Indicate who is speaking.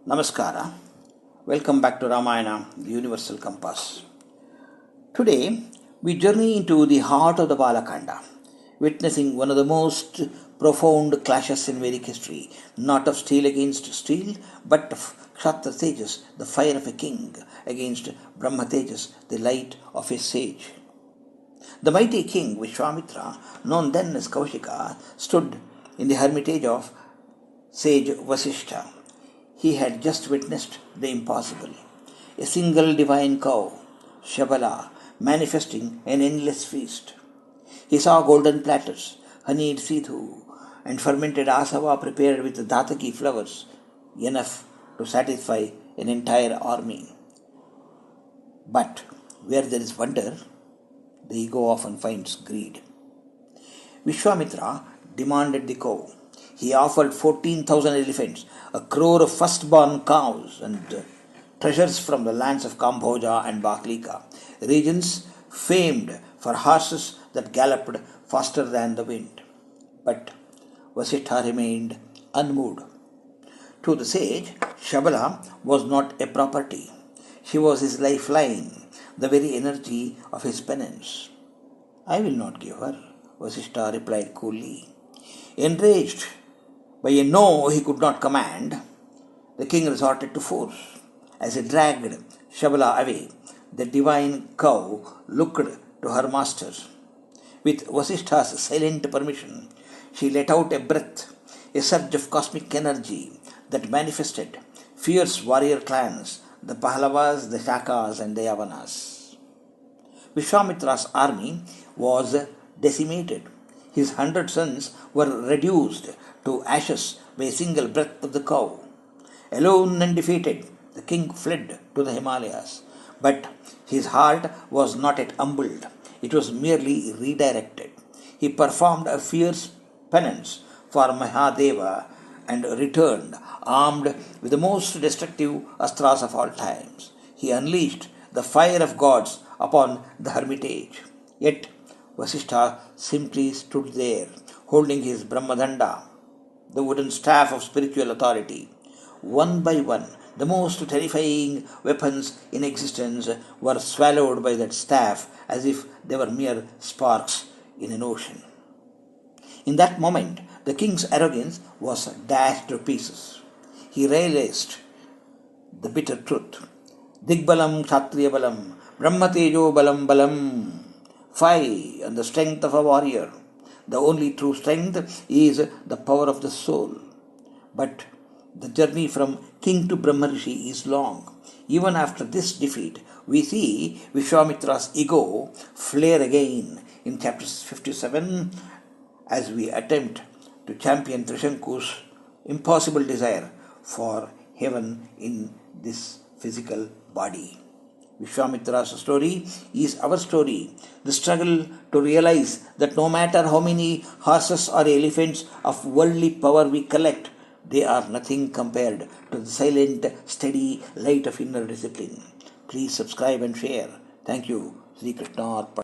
Speaker 1: Namaskara. Welcome back to Ramayana, the Universal Compass. Today, we journey into the heart of the Balakanda, witnessing one of the most profound clashes in Vedic history, not of steel against steel, but of Kshatra Tejas, the fire of a king, against Brahma Tejas, the light of a sage. The mighty king Vishwamitra, known then as Kaushika, stood in the hermitage of sage Vasishtha. He had just witnessed the impossible. A single divine cow, Shabala, manifesting an endless feast. He saw golden platters, honeyed sidhu, and fermented asava prepared with dataki flowers, enough to satisfy an entire army. But where there is wonder, the ego often finds greed. Vishwamitra demanded the cow. He offered 14,000 elephants, a crore of firstborn cows, and treasures from the lands of Kambhoja and Bahleeka, regions famed for horses that galloped faster than the wind. But Vasishtha remained unmoved. To the sage, Shabala was not a property. She was his lifeline, the very energy of his penance. "I will not give her," Vasishtha replied coolly. Enraged by a no he could not command, the king resorted to force. As he dragged Shabala away, the divine cow looked to her master. With Vasishtha's silent permission, she let out a breath, a surge of cosmic energy that manifested fierce warrior clans, the Pahlavas, the Shakas, and the Yavanas. Vishwamitra's army was decimated. His 100 sons were reduced to ashes by a single breath of the cow. Alone and defeated, the king fled to the Himalayas. But his heart was not yet humbled. It was merely redirected. He performed a fierce penance for Mahadeva and returned armed with the most destructive Astras of all times. He unleashed the fire of gods upon the hermitage. Yet Vasishtha simply stood there, holding his Brahmadanda, the wooden staff of spiritual authority. One by one, the most terrifying weapons in existence were swallowed by that staff as if they were mere sparks in an ocean. In that moment, the king's arrogance was dashed to pieces. He realized the bitter truth. Digbalam Kshatriya Balam, Brahma Tejo Balam Balam. Fight on the strength of a warrior. The only true strength is the power of the soul. But the journey from king to Brahmarshi is long. Even after this defeat, we see Vishwamitra's ego flare again in chapter 57 as we attempt to champion Trishanku's impossible desire for heaven in this physical body. Vishwamitra's story is our story. The struggle to realize that no matter how many horses or elephants of worldly power we collect, they are nothing compared to the silent, steady light of inner discipline. Please subscribe and share. Thank you. Sri Krishna Arpan.